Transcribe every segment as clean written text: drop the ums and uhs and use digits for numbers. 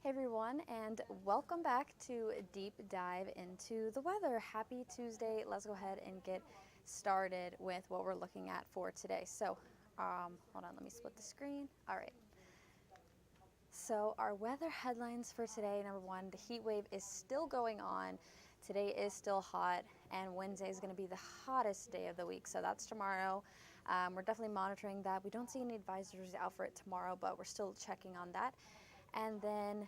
Hey everyone, and welcome back to a deep dive into the weather. Happy Tuesday. Let's go ahead and get started with what we're looking at for today. So, hold on, let me split the screen. All right. So our weather headlines for today, number one, the heat wave is still going on. Today is still hot, and Wednesday is going to be the hottest day of the week. So that's tomorrow. We're definitely monitoring that. We don't see any advisories out for it tomorrow, but we're still checking on that. And then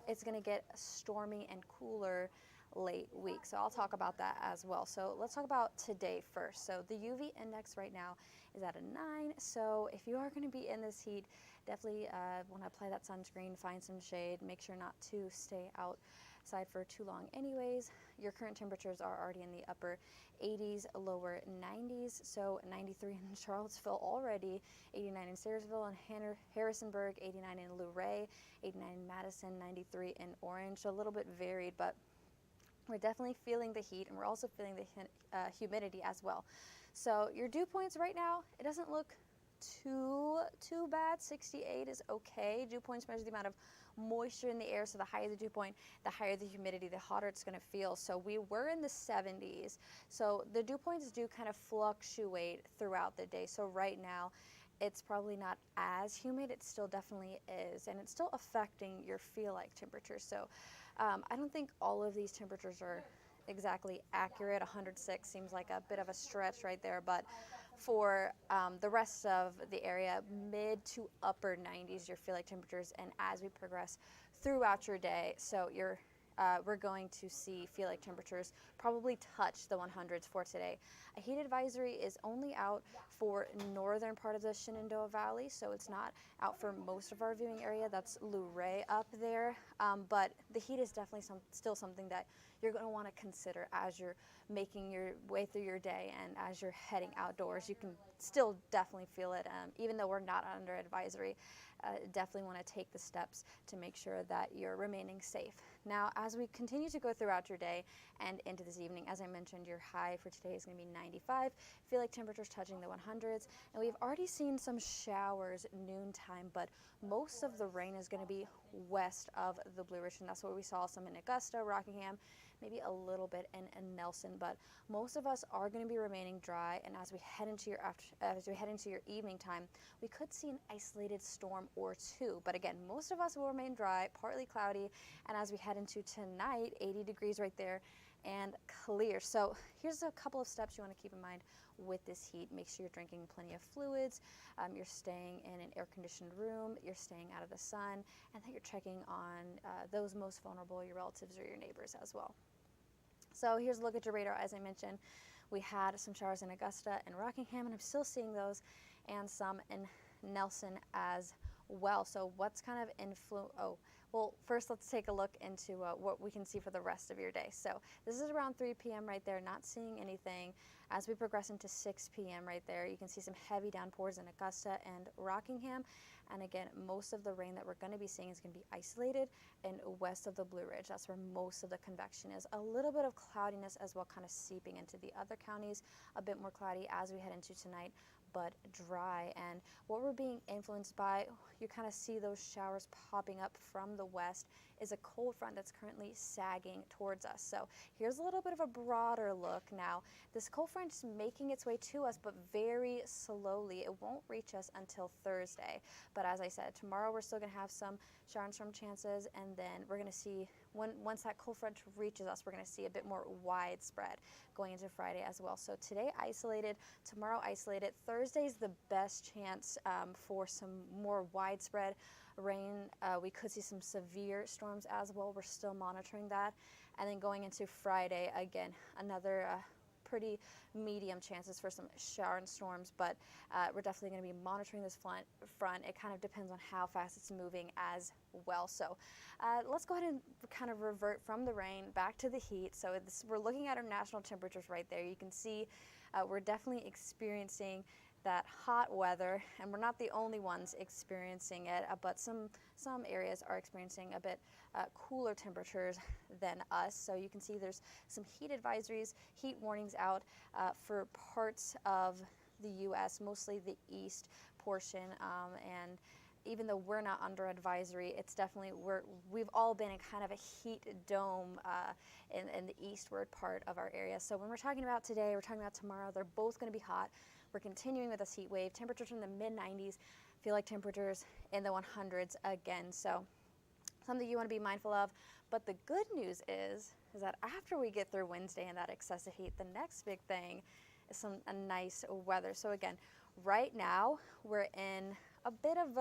it's going to get stormy and cooler late week. So I'll talk about that as well. So let's talk about today first. So the UV index right now is at a 9. So if you are going to be in this heat, definitely want to apply that sunscreen, find some shade, make sure not to stay outside for too long anyways. Your current temperatures are already in the upper 80s, lower 90s. So 93 in Charlottesville already, 89 in Sayersville and Harrisonburg, 89 in Luray, 89 in Madison, 93 in Orange. So a little bit varied, but we're definitely feeling the heat, and we're also feeling the humidity as well. So your dew points right now, it doesn't look too bad. 68 is okay. Dew points measure the amount of moisture in the air, so the higher the dew point, the higher the humidity, the hotter it's going to feel. So we were in the 70s. So the dew points do kind of fluctuate throughout the day. So right now, it's probably not as humid. It still definitely is, and it's still affecting your feel-like temperature. So I don't think all of these temperatures are exactly accurate. 106 seems like a bit of a stretch right there, but for the rest of the area, mid to upper 90s your feel-like temperatures, and as we progress throughout your day, so we're going to see feel-like temperatures probably touch the 100s for today. A heat advisory is only out for northern part of the Shenandoah Valley, so it's not out for most of our viewing area. That's Luray up there, but the heat is definitely still something that you're going to want to consider as you're making your way through your day, and as you're heading outdoors. You can still definitely feel it, even though we're not under advisory. Definitely want to take the steps to make sure that you're remaining safe. Now, as we continue to go throughout your day and into this evening, as I mentioned, your high for today is going to be 95. Feel like temperatures touching the 100s, and we've already seen some showers noontime, but most of the rain is going to be west of the Blue Ridge, and that's where we saw some in Augusta, Rockingham, maybe a little bit in Nelson, but most of us are going to be remaining dry. And as we head into your evening time, we could see an isolated storm or two, but again, most of us will remain dry, partly cloudy, and as we head into tonight, 80 degrees right there and clear. So here's a couple of steps you want to keep in mind with this heat. Make sure you're drinking plenty of fluids, you're staying in an air-conditioned room, you're staying out of the sun, and that you're checking on those most vulnerable, your relatives or your neighbors as well. So here's a look at your radar. As I mentioned, we had some showers in Augusta and Rockingham, and I'm still seeing those, and some in Nelson as well. So what's kind of well, first let's take a look into what we can see for the rest of your day. So this is around 3 p.m. right there, not seeing anything. As we progress into 6 p.m. right there, you can see some heavy downpours in Augusta and Rockingham. And again, most of the rain that we're going to be seeing is going to be isolated and west of the Blue Ridge. That's where most of the convection is. A little bit of cloudiness as well, kind of seeping into the other counties, a bit more cloudy as we head into tonight, but dry. And what we're being influenced by, you kind of see those showers popping up from the west, is a cold front that's currently sagging towards us. So here's a little bit of a broader look now. This cold front is making its way to us, but very slowly. It won't reach us until Thursday. But as I said, tomorrow we're still going to have some shower and storm chances, and then we're going to see, once that cold front reaches us, we're going to see a bit more widespread going into Friday as well. So today isolated, tomorrow isolated. Thursday's the best chance for some more widespread rain. We could see some severe storms as well. We're still monitoring that. And then going into Friday, again, another pretty medium chances for some shower and storms, but we're definitely going to be monitoring this front. It kind of depends on how fast it's moving as well. So let's go ahead and kind of revert from the rain back to the heat. So we're looking at our national temperatures right there. You can see we're definitely experiencing that hot weather, and we're not the only ones experiencing it, but some areas are experiencing a bit cooler temperatures than us. So you can see there's some heat advisories, heat warnings out for parts of the U.S., mostly the east portion, and even though we're not under advisory, it's definitely, we've all been in kind of a heat dome in the eastward part of our area. So when we're talking about today, we're talking about tomorrow, they're both going to be hot. We're continuing with this heat wave. Temperatures in the mid-90s, feel like temperatures in the 100s again. So something you want to be mindful of. But the good news is that after we get through Wednesday and that excessive heat, the next big thing is a nice weather. So again, right now we're in a bit of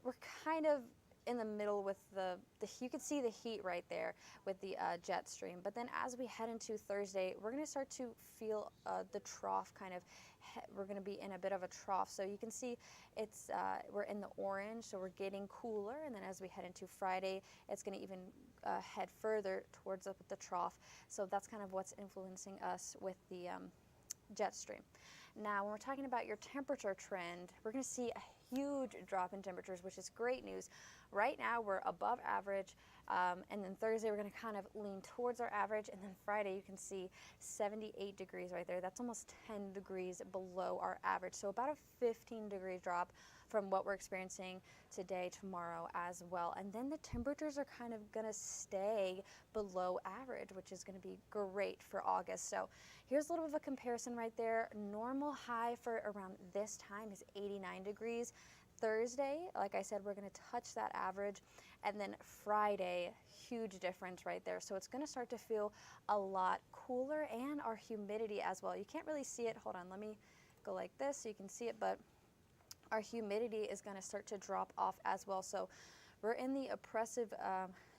we're kind of in the middle with you can see the heat right there with the jet stream. But then as we head into Thursday, we're going to start to feel the trough kind of, we're going to be in a bit of a trough. So you can see it's we're in the orange, so we're getting cooler. And then as we head into Friday, it's going to even head further towards the trough. So that's kind of what's influencing us with the jet stream. Now, when we're talking about your temperature trend, we're going to see a huge drop in temperatures, which is great news. Right now, we're above average, and then Thursday, we're going to kind of lean towards our average, and then Friday, you can see 78 degrees right there. That's almost 10 degrees below our average, so about a 15-degree drop from what we're experiencing today, tomorrow as well. And then the temperatures are kind of going to stay below average, which is going to be great for August. So here's a little bit of a comparison right there. Normal high for around this time is 89 degrees. Thursday, like I said, we're going to touch that average. And then Friday, huge difference right there. So it's going to start to feel a lot cooler, and our humidity as well. You can't really see it. Hold on, let me go like this so you can see it, but our humidity is going to start to drop off as well. So we're in the oppressive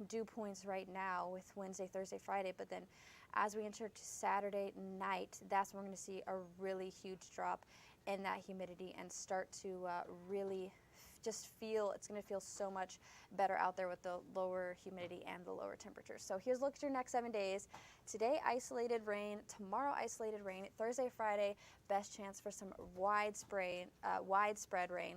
dew points right now with Wednesday, Thursday, Friday, but then as we enter to Saturday night, that's when we're going to see a really huge drop in that humidity and start to really just feel, it's going to feel so much better out there with the lower humidity and the lower temperatures. So here's a look at your next 7 days. Today, isolated rain. Tomorrow, isolated rain. Thursday, Friday, best chance for some widespread rain.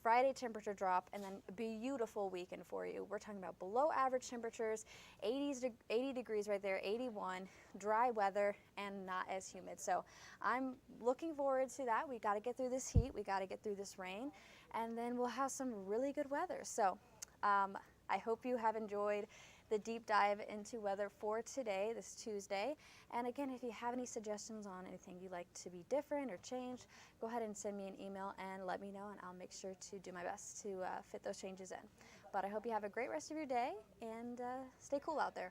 Friday, temperature drop, and then a beautiful weekend for you. We're talking about below average temperatures, 80 degrees right there, 81, dry weather, and not as humid. So I'm looking forward to that. We got to get through this heat. We got to get through this rain, and then we'll have some really good weather. So I hope you have enjoyed the deep dive into weather for today, this Tuesday. And again, if you have any suggestions on anything you'd like to be different or changed, go ahead and send me an email and let me know, and I'll make sure to do my best to fit those changes in. But I hope you have a great rest of your day, and stay cool out there.